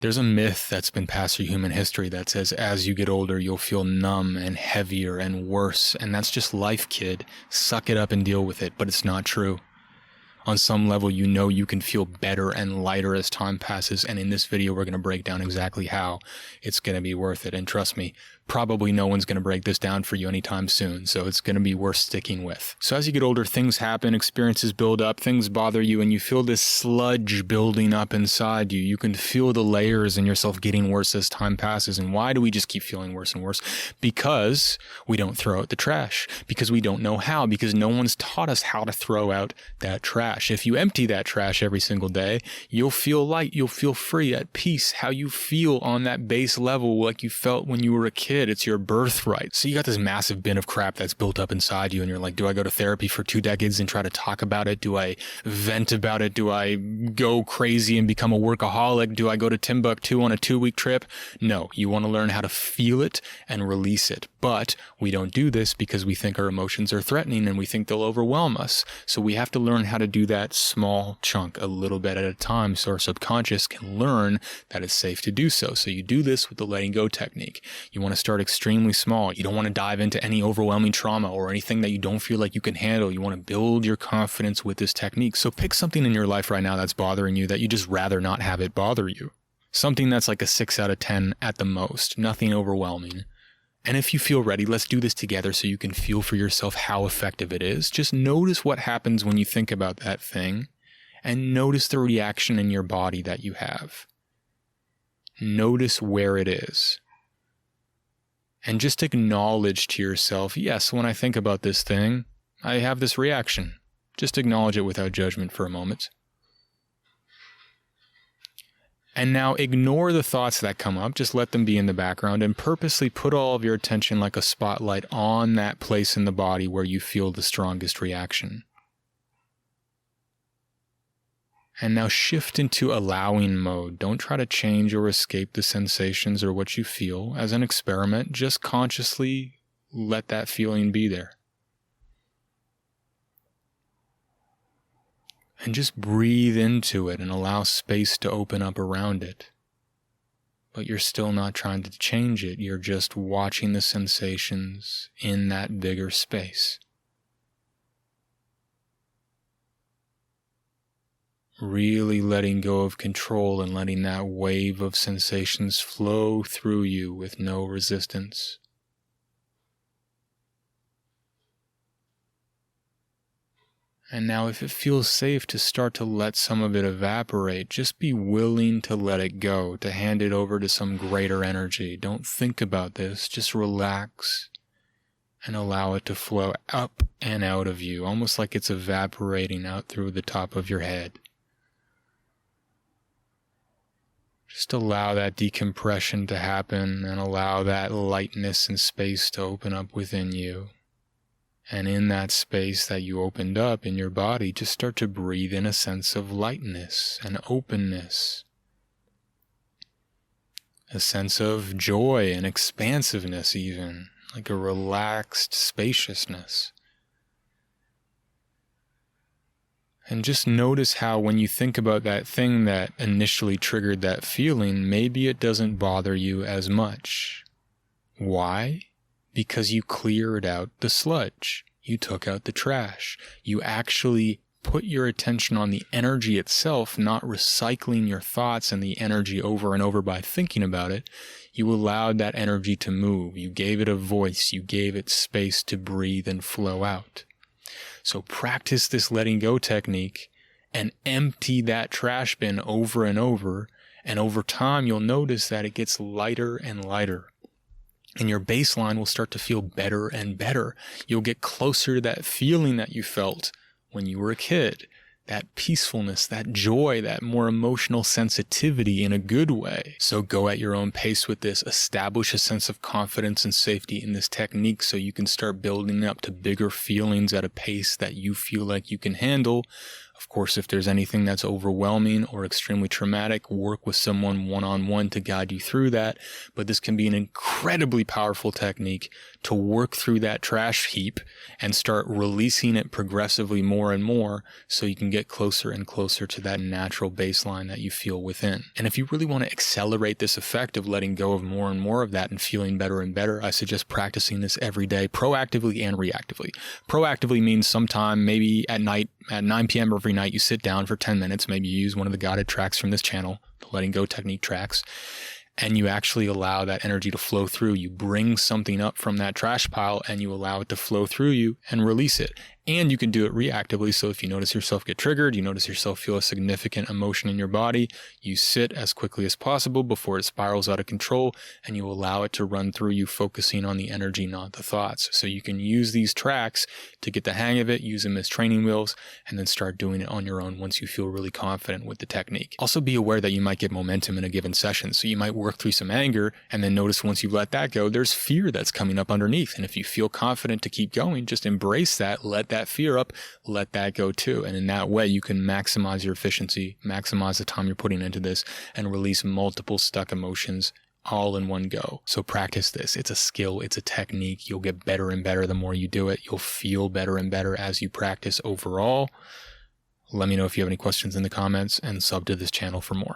There's a myth that's been passed through human history that says as you get older, you'll feel numb and heavier and worse. And that's just life, kid. Suck it up and deal with it. But it's not true. On some level, you know you can feel better and lighter as time passes. And in this video, we're going to break down exactly how it's going to be worth it. And trust me, probably no one's going to break this down for you anytime soon. So it's going to be worth sticking with. So as you get older, things happen, experiences build up, things bother you, and you feel this sludge building up inside you. You can feel the layers in yourself getting worse as time passes. And why do we just keep feeling worse and worse? Because we don't throw out the trash. Because we don't know how. Because no one's taught us how to throw out that trash. If you empty that trash every single day, you'll feel light, you'll feel free, at peace, how you feel on that base level like you felt when you were a kid. It's your birthright. So you got this massive bin of crap that's built up inside you, and you're like, do I go to therapy for 2 decades and try to talk about it? Do I vent about it? Do I go crazy and become a workaholic? Do I go to Timbuktu on a 2-week trip? No, you want to learn how to feel it and release it. But we don't do this because we think our emotions are threatening and we think they'll overwhelm us. So we have to learn how to do that small chunk a little bit at a time so our subconscious can learn that it's safe to do so. So you do this with the letting go technique. You want to start extremely small. You don't want to dive into any overwhelming trauma or anything that you don't feel like you can handle. You want to build your confidence with this technique. So pick something in your life right now that's bothering you that you just rather not have it bother you. Something that's like a 6 out of 10 at the most, nothing overwhelming. And if you feel ready, let's do this together so you can feel for yourself how effective it is. Just notice what happens when you think about that thing and notice the reaction in your body that you have. Notice where it is. And just acknowledge to yourself, yes, when I think about this thing, I have this reaction. Just acknowledge it without judgment for a moment. And now ignore the thoughts that come up, just let them be in the background and purposely put all of your attention like a spotlight on that place in the body where you feel the strongest reaction. And now shift into allowing mode. Don't try to change or escape the sensations or what you feel. As an experiment, just consciously let that feeling be there. And just breathe into it and allow space to open up around it. But you're still not trying to change it. You're just watching the sensations in that bigger space. Really letting go of control and letting that wave of sensations flow through you with no resistance. And now if it feels safe to start to let some of it evaporate, just be willing to let it go, to hand it over to some greater energy. Don't think about this, just relax and allow it to flow up and out of you, almost like it's evaporating out through the top of your head. Just allow that decompression to happen and allow that lightness and space to open up within you. And in that space that you opened up in your body, just start to breathe in a sense of lightness and openness. A sense of joy and expansiveness even, like a relaxed spaciousness. And just notice how when you think about that thing that initially triggered that feeling, maybe it doesn't bother you as much. Why? Because you cleared out the sludge. You took out the trash. You actually put your attention on the energy itself, not recycling your thoughts and the energy over and over by thinking about it. You allowed that energy to move. You gave it a voice. You gave it space to breathe and flow out. So practice this letting go technique and empty that trash bin over and over. And over time, you'll notice that it gets lighter and lighter. And your baseline will start to feel better and better. You'll get closer to that feeling that you felt when you were a kid. That peacefulness, that joy, that more emotional sensitivity in a good way. So go at your own pace with this. Establish a sense of confidence and safety in this technique so you can start building up to bigger feelings at a pace that you feel like you can handle. Of course, if there's anything that's overwhelming or extremely traumatic, work with someone one-on-one to guide you through that. But this can be an incredibly powerful technique to work through that trash heap and start releasing it progressively more and more so you can get closer and closer to that natural baseline that you feel within. And if you really want to accelerate this effect of letting go of more and more of that and feeling better and better, I suggest practicing this every day, proactively and reactively. Proactively means sometime, maybe at night, at 9 p.m. every night, you sit down for 10 minutes, maybe you use one of the guided tracks from this channel, the Letting Go Technique tracks, and you actually allow that energy to flow through. You bring something up from that trash pile and you allow it to flow through you and release it. And you can do it reactively. So if you notice yourself get triggered, you notice yourself feel a significant emotion in your body, you sit as quickly as possible before it spirals out of control, and you allow it to run through you, focusing on the energy, not the thoughts. So you can use these tracks to get the hang of it, use them as training wheels, and then start doing it on your own once you feel really confident with the technique. Also be aware that you might get momentum in a given session. So you might work through some anger and then notice once you let that go, there's fear that's coming up underneath. And if you feel confident to keep going, just embrace that, let that fear up, let that go too. And in that way, you can maximize your efficiency, maximize the time you're putting into this, and release multiple stuck emotions all in one go. So practice this. It's a skill. It's a technique. You'll get better and better the more you do it. You'll feel better and better as you practice overall. Let me know if you have any questions in the comments, and sub to this channel for more.